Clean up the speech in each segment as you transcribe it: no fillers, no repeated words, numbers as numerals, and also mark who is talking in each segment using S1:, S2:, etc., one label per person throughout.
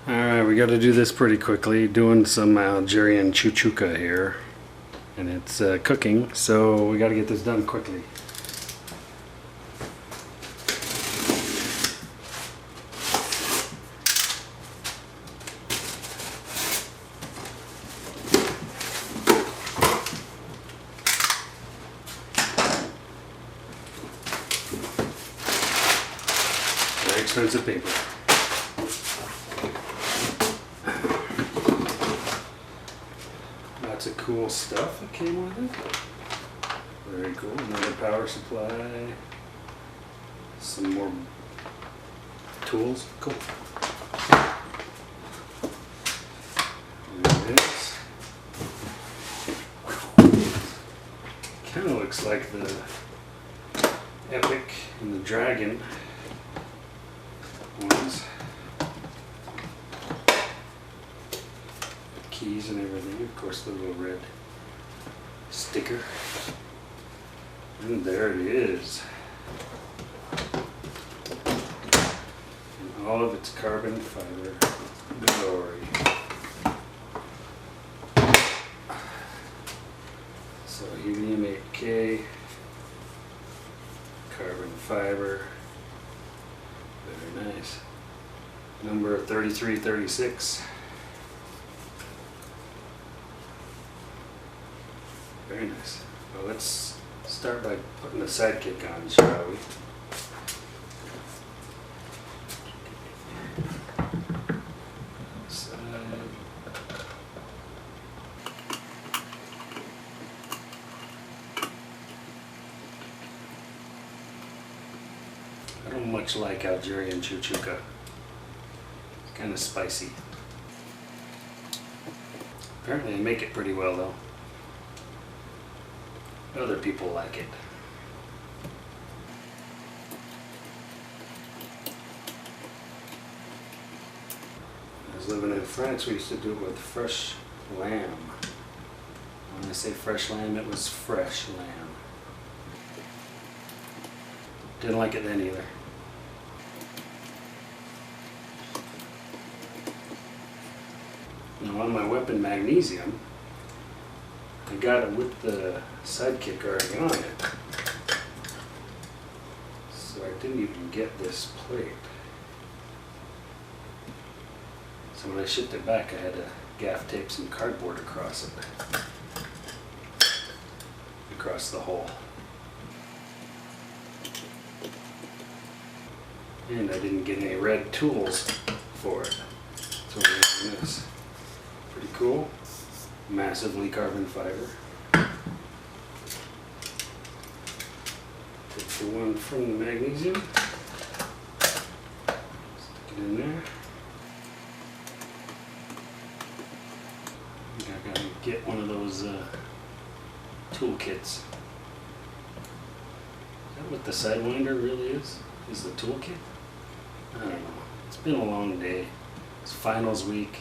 S1: Alright, we got to do this pretty quickly. Doing some Algerian chouchouka here. And it's cooking, so we got to get this done quickly. Very expensive paper. Lots of cool stuff that came with it. Very cool. Another power supply. Some more tools. Cool. There it is. Kind of looks like the Epic and the Dragon ones. Keys and everything, of course the little red sticker, and there it is, and all of its carbon fiber glory. So helium 8K, carbon fiber, very nice, number 3336. Very nice. Well, let's start by putting the sidekick on, shall we? Side. I don't much like Algerian chouchouka. It's kind of spicy. Apparently they make it pretty well though. Other people like it. I was living in France, we used to do it with fresh lamb. When I say fresh lamb, it was fresh lamb. Didn't like it then either. Now on my Weapon Magnesium, I got it with the sidekick already on it, so I didn't even get this plate. So when I shipped it back, I had to gaff tape some cardboard across it, across the hole. And I didn't get any red tools for it, so we're using this. Pretty cool. Massively carbon fiber. Take the one from the magnesium, stick it in there. I think I gotta get one of those tool kits. Is that what the Sidewinder really is? Is the tool kit? I don't know. It's been a long day. It's finals week.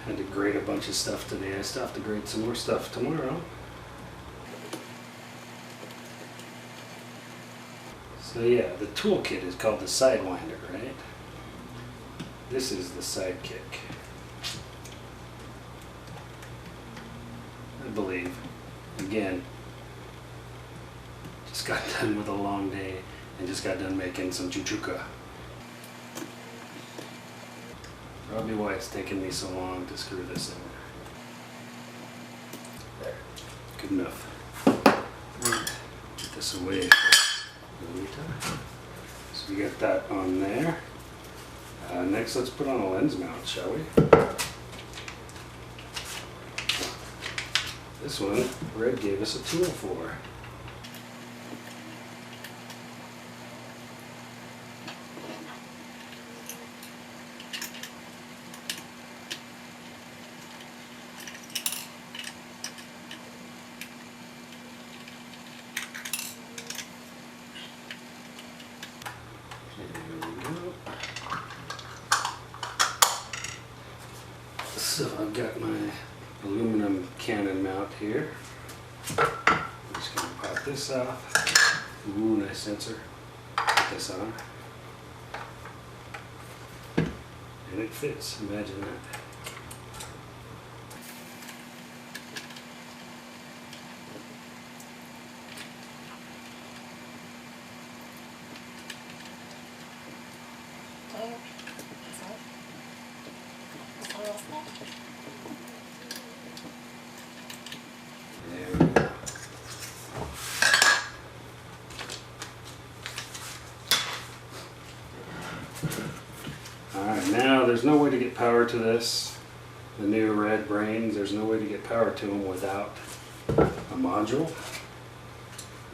S1: Had to grade a bunch of stuff today. I still have to grade some more stuff tomorrow. So yeah, the toolkit is called the Sidewinder, right? This is the sidekick, I believe. Again, just got done with a long day and just got done making some chouchouka. Probably why it's taken me so long to screw this in. There. Good enough. Right. Get this away for later. So we got that on there. Next, let's put on a lens mount, shall we? This one, Red gave us a tool for. So I've got my aluminum cannon mount here. I'm just going to pop this off. Ooh, nice sensor. Put this on. And it fits, imagine that. There we go. Alright, now there's no way to get power to this. The new red brains, there's no way to get power to them without a module.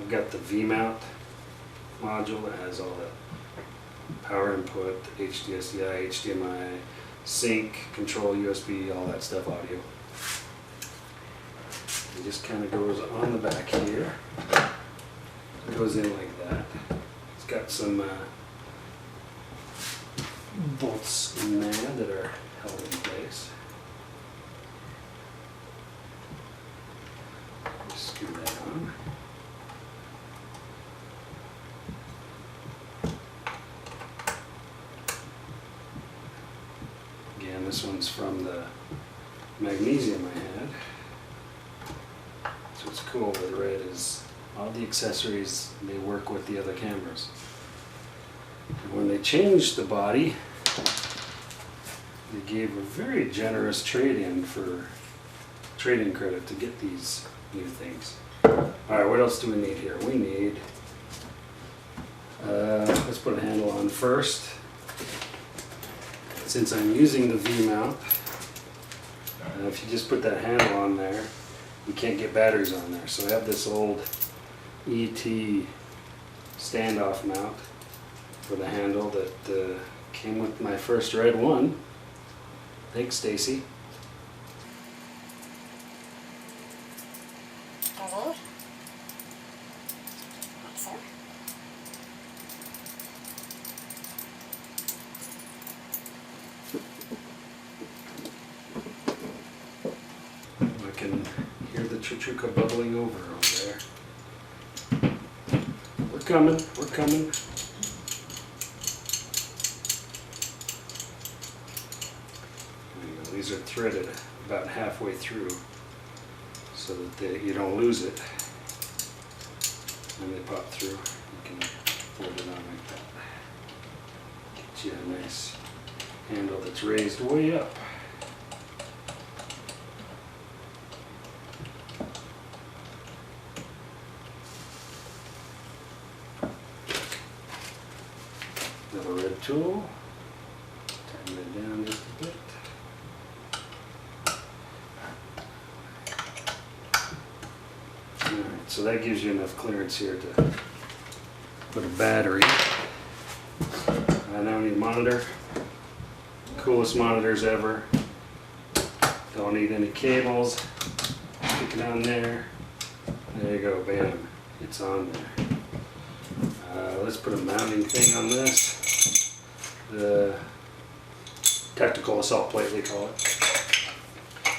S1: I've got the V-mount module that has all the power input, HDSI, HDMI, sync, control, USB, all that stuff, audio. It just kind of goes on the back here. It goes in like that. It's got some bolts in there that are held in place. Just screw that on. Again, this one's from the magnesium I had. So what's cool with red is all the accessories, they work with the other cameras. And when they changed the body, they gave a very generous trade-in for trade-in credit to get these new things. Alright, what else do we need here? We need, let's put a handle on first. Since I'm using the V-mount, if you just put that handle on there, you can't get batteries on there. So I have this old ET standoff mount for the handle that came with my first red one. Thanks, Stacy. I can hear the chuchuka bubbling over there. We're coming, we're coming. These are threaded about halfway through so that you don't lose it. When they pop through, you can fold it on like that. Get you a nice handle that's raised way up. Another red tool. Tighten it down just a bit. Alright, so that gives you enough clearance here to put a battery. I now need a monitor. Coolest monitors ever. Don't need any cables. Stick it on there. There you go, bam. It's on there. Let's put a mounting thing on this. The tactical assault plate, they call it.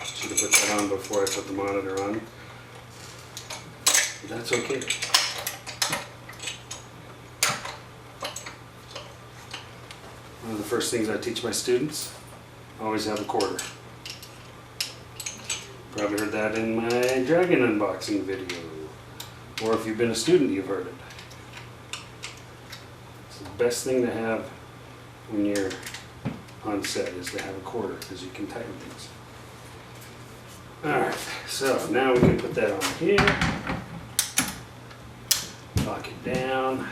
S1: Should have put that on before I put the monitor on. But that's okay. One of the first things I teach my students, always have a quarter. Probably heard that in my dragon unboxing video. Or if you've been a student, you've heard it. It's the best thing to have when you're on set is to have a quarter because you can tighten things. Alright, so now we can put that on here. Lock it down.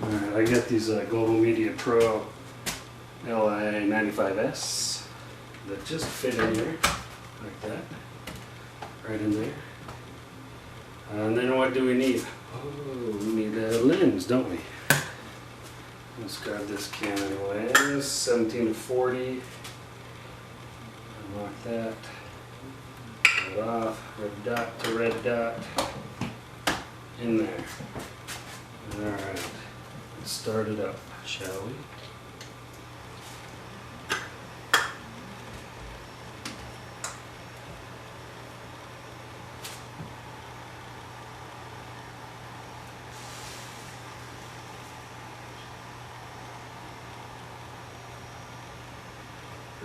S1: Alright, I got these Global Media Pro LI95S that just fit in there, like that, right in there. And then what do we need? Oh, we need a lens, don't we? Let's grab this Canon lens, 17-40. Unlock that. Pull it off, red dot to red dot. In there. Alright, let's start it up, shall we?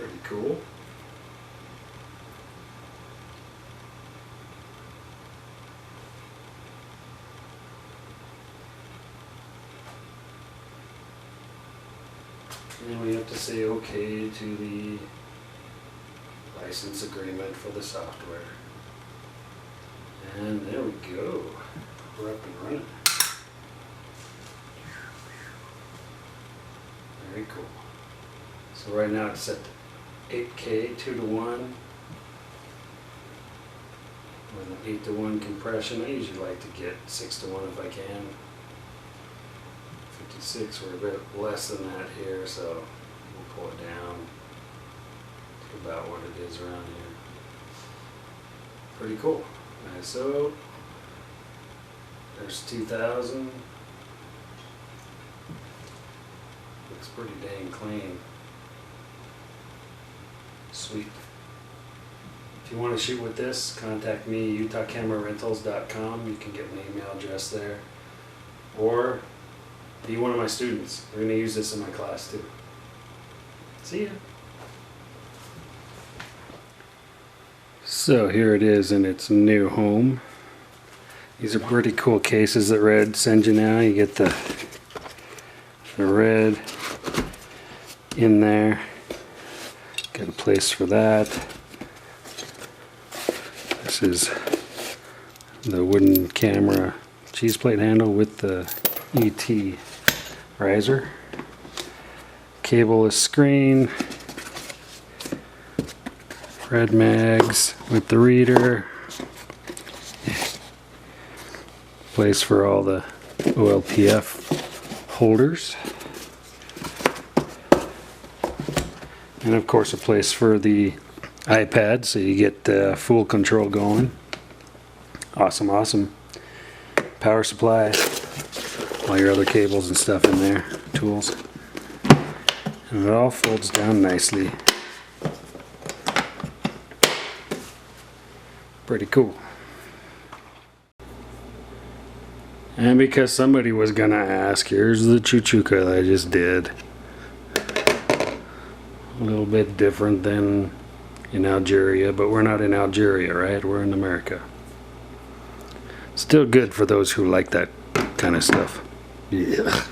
S1: Pretty cool. And we have to say okay to the license agreement for the software. And there we go. We're up and running. Very cool. So right now it's set to 8K 2:1 with an 8:1 compression. I usually like to get 6:1 if I can. 56, we're a bit less than that here, so we'll pull it down to about what it is around here. Pretty cool. ISO, there's 2000. Looks pretty dang clean. Sweet. If you want to shoot with this, contact me, utahcamerarentals.com. You can get my email address there. Or be one of my students. We're going to use this in my class too. See ya. So here it is in its new home. These are pretty cool cases that Red sends you now. You get the red in there. Got a place for that. This is the wooden camera cheese plate handle with the ET riser. Cableless screen. Red mags with the reader. Place for all the OLPF holders. And of course a place for the iPad so you get full control going. Awesome, awesome. Power supply. All your other cables and stuff in there. Tools. And it all folds down nicely. Pretty cool. And because somebody was gonna ask, here's the chuchuka that I just did. A little bit different than in Algeria, but we're not in Algeria, right? We're in America. Still good for those who like that kind of stuff. Yeah.